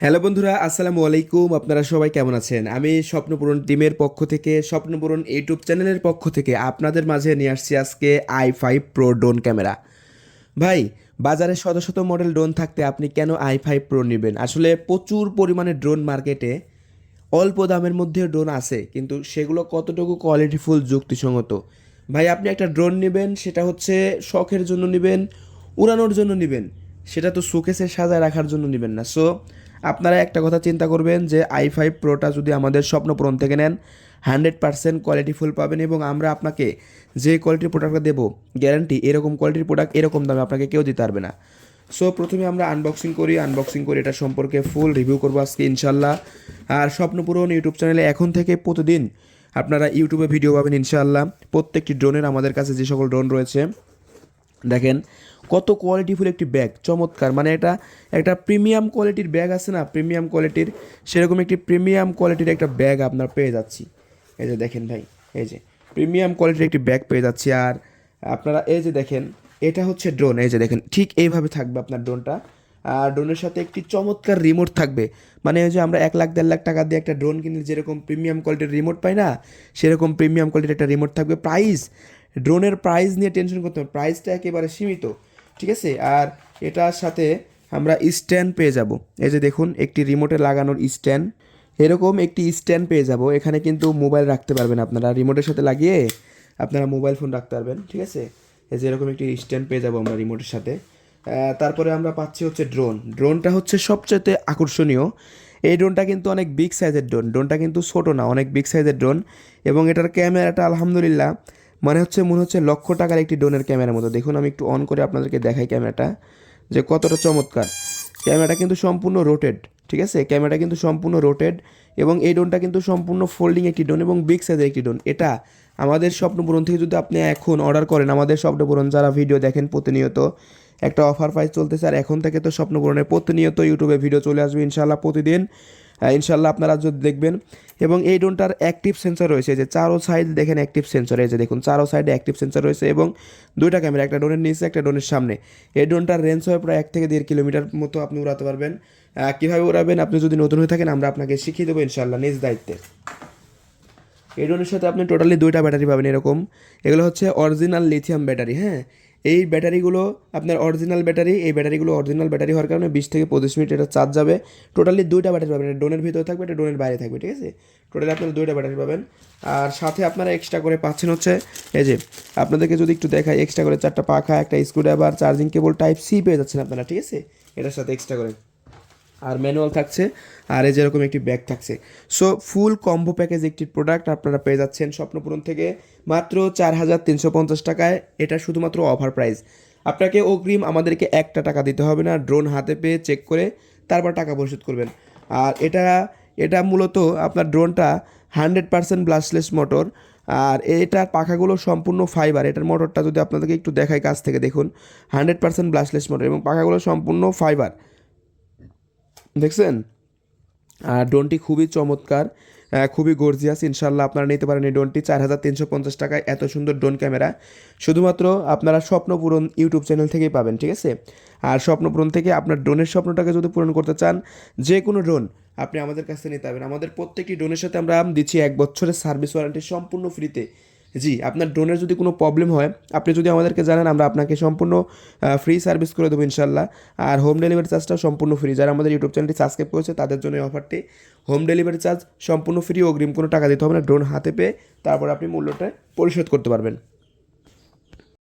Hello বন্ধুরা, আসসালামু আলাইকুম। আপনারা সবাই কেমন আছেন? আমি স্বপ্নপূরণ টিমের পক্ষ থেকে, স্বপ্নপূরণ ইউটিউব চ্যানেলের পক্ষ থেকে আপনাদের মাঝে নিয়ে আসছি আজকে i5 Pro ড্রোন ক্যামেরা। ভাই, বাজারে শত শত মডেল ড্রোন থাকতে আপনি কেন i5 Pro নেবেন? আসলে প্রচুর পরিমাণে ড্রোন মার্কেটে অল্প দামের মধ্যে ড্রোন আছে, কিন্তু সেগুলো কতটুকু কোয়ালিটিফুল, যুক্তিসঙ্গত? ভাই, আপনি একটা ড্রোন নেবেন, সেটা হচ্ছে শখের জন্য নেবেন, উড়ানোর জন্য নেবেন, সেটা তো শোকেসে সাজায় রাখার জন্য নেবেন না। সো আপনারা একটা কথা চিন্তা করবেন যে i5 Proটা যদি আমাদের স্বপ্নপূরণ থেকে নেন, 100% কোয়ালিটিফুল পাবেন এবং আমরা আপনাকে যে কোয়ালিটির প্রোডাক্টটা দেবো, গ্যারান্টি এরকম কোয়ালিটির প্রোডাক্ট এরকম দামে আপনাকে কেউ দিতে পারবে না। সো প্রথমে আমরা আনবক্সিং করি এটা সম্পর্কে ফুল রিভিউ করবো আজকে ইনশাল্লাহ। আর স্বপ্নপূরণ ইউটিউব চ্যানেলে এখন থেকে প্রতিদিন আপনারা ইউটিউবে ভিডিও পাবেন ইনশাল্লাহ। প্রত্যেকটি ড্রোনের আমাদের কাছে যে সকল ড্রোন রয়েছে, দেখেন কত কোয়ালিটিফুল একটি ব্যাগ, চমৎকার। মানে এটা একটা প্রিমিয়াম কোয়ালিটির ব্যাগ আছে না, প্রিমিয়াম কোয়ালিটির, সেরকম একটি প্রিমিয়াম কোয়ালিটির একটা ব্যাগ আপনার পেয়ে যাচ্ছি। এই যে দেখেন ভাই, এই যে প্রিমিয়াম কোয়ালিটির একটি ব্যাগ পেয়ে যাচ্ছি। আর আপনারা এই যে দেখেন, এটা হচ্ছে ড্রোন। এই যে দেখেন, ঠিক এইভাবে থাকবে আপনার ড্রোনটা। আর ড্রোনের সাথে একটি চমৎকার রিমোট থাকবে। মানে ওই যে আমরা 1 লাখ 1.5 লাখ টাকা দিয়ে একটা ড্রোন কিনলে যেরকম প্রিমিয়াম কোয়ালিটির রিমোট পাই না, সেরকম প্রিমিয়াম কোয়ালিটির একটা রিমোট থাকবে। ড্রোনের প্রাইস নিয়ে টেনশন করতে হবে, প্রাইসটা একেবারে সীমিত, ঠিক আছে। আর এটার সাথে আমরা স্ট্যান্ড পেয়ে যাব। এই যে দেখুন, একটি রিমোটে লাগানোর স্ট্যান্ড, এরকম একটি স্ট্যান্ড পেয়ে যাব। এখানে কিন্তু মোবাইল রাখতে পারবেন আপনারা, রিমোটের সাথে লাগিয়ে আপনারা মোবাইল ফোন রাখতে পারবেন, ঠিক আছে। এই যে এরকম একটি স্ট্যান্ড পেয়ে যাব আমরা রিমোটের সাথে। তারপরে আমরা পাচ্ছি হচ্ছে ড্রোনটা হচ্ছে সবচেয়ে আকর্ষণীয়। এই ড্রোনটা কিন্তু অনেক বিগ সাইজের ড্রোনটা কিন্তু ছোটো না, অনেক বিগ সাইজের ড্রোন। এবং এটার ক্যামেরাটা আলহামদুলিল্লাহ মনে হচ্ছে লক্ষ টাকার একটি ড্রোনের ক্যামেরার মতো। দেখুন, আমি একটু অন করে আপনাদেরকে দেখাই ক্যামেরাটা যে কতটা চমৎকার। ক্যামেরাটা কিন্তু সম্পূর্ণ রোটেড, ঠিক আছে, ক্যামেরাটা কিন্তু সম্পূর্ণ রোটেড। এবং এই ড্রোনটা কিন্তু সম্পূর্ণ ফোল্ডিং একটি ড্রোন এবং বিগ সাইজের একটি ড্রোন। এটা আমাদের স্বপ্নপূরণ থেকে যদি আপনি এখন অর্ডার করেন, আমাদের স্বপ্নপূরণ যারা ভিডিও দেখেন প্রতিনিয়ত, একটা অফার প্রাইস চলতেছে। আর এখন থেকে তো স্বপ্নপূরণের প্রতিনিয়ত ইউটিউবে ভিডিও চলে আসবে ইনশাল্লাহ, প্রতিদিন ইনশাল্লাহ আপনারা যদি দেখবেন। এবং এই ড্রোনটার অ্যাক্টিভ সেন্সর রয়েছে, যে চারো সাইড দেখেন অ্যাক্টিভ সেন্সর, এই যে দেখুন চারো সাইডে অ্যাক্টিভ সেন্সর রয়েছে এবং দুইটা ক্যামেরা, একটা ড্রোনের নিচে একটা ড্রোনের সামনে। এই ড্রোনটার রেঞ্জ হয় প্রায় 1 থেকে 1.5 কিলোমিটার মতো আপনি উড়াতে পারবেন। কীভাবে উড়াবেন আপনি যদি নতুন হয়ে থাকেন, আমরা আপনাকে শিখিয়ে দেবো ইনশাল্লাহ নিজ দায়িত্বে। এই ড্রোনের সাথে আপনি টোটালি দুইটা ব্যাটারি পাবেন এরকম। এগুলো হচ্ছে অরিজিনাল লিথিয়াম ব্যাটারি, হ্যাঁ। এই ব্যাটারিগুলো আপনার অরিজিনাল ব্যাটারি, এই ব্যাটারিগুলো অরিজিনাল ব্যাটারি হওয়ার কারণে 20 থেকে 25 মিনিট এটা চার্জ যাবে। টোটালি দুইটা ব্যাটারি পাবেন, ড্রোনের ভিতরে থাকবে, এটা ড্রোনের বাইরে থাকবে, ঠিক আছে। টোটালি আপনারা দুইটা ব্যাটারি পাবেন। আর সাথে আপনারা এক্সট্রা করে পাচ্ছেন হচ্ছে, এই যে আপনাদেরকে যদি একটু দেখাই, এক্সট্রা করে 4টা পাখা, একটা স্ক্রুড্রাইভার, চার্জিং কেবল Type-C পেয়ে যাচ্ছেন আপনারা, ঠিক আছে, এটার সাথে এক্সট্রা করে। আর ম্যানুয়াল থাকছে, আর এই যেরকম একটি ব্যাগ থাকছে। সো ফুল কম্বো প্যাকেজ একটি প্রোডাক্ট আপনারা পেয়ে যাচ্ছেন স্বপ্নপূরণ থেকে মাত্র 4,350 টাকায়। এটা শুধুমাত্র অফার প্রাইস। আপনাকে অগ্রিম আমাদেরকে একটা টাকা দিতে হবে না, ড্রোন হাতে পেয়ে চেক করে তারপর টাকা পরিশোধ করবেন। আর এটা এটা মূলত আপনার ড্রোনটা 100% ব্লাস্টলেস মোটর। আর এটার পাখাগুলো সম্পূর্ণ ফাইবার। এটার মোটরটা যদি আপনাদেরকে একটু দেখাই কাছ থেকে, দেখুন 100% ব্লাস্টলেস মোটর এবং পাখাগুলো সম্পূর্ণ ফাইবার, দেখছেন। আর ড্রোনটি খুবই চমৎকার, খুবই গর্জিয়াস। ইনশাল্লাহ আপনারা নিতে পারেন এই ড্রোনটি 4,350 টাকায়। এত সুন্দর ড্রোন ক্যামেরা শুধুমাত্র আপনারা স্বপ্নপূরণ ইউটিউব চ্যানেল থেকেই পাবেন, ঠিক আছে। আর স্বপ্নপূরণ থেকে আপনার ড্রোনের স্বপ্নটাকে যদি পূরণ করতে চান, যে কোনো ড্রোন আপনি আমাদের কাছ থেকে নিতে পারবেন। আমাদের প্রত্যেকটি ড্রোনের সাথে আমরা দিচ্ছি 1 বছরের সার্ভিস ওয়ারেন্টি সম্পূর্ণ ফ্রিতে। জি, আপনার ড্রোনের যদি কোনো প্রবলেম হয়, আপনি যদি আমাদেরকে জানান, আমরা আপনাকে সম্পূর্ণ ফ্রি সার্ভিস করে দেবো ইনশাল্লাহ। আর হোম ডেলিভারি চার্জটাও সম্পূর্ণ ফ্রি। যারা আমাদের ইউটিউব চ্যানেলটি সাবস্ক্রাইব করেছে তাদের জন্য এই অফারটি। হোম ডেলিভারি চার্জ সম্পূর্ণ ফ্রি, অগ্রিম কোনো টাকা দিতে হবে না। ড্রোন হাতে পেয়ে তারপর আপনি মূল্যটা পরিশোধ করতে পারবেন।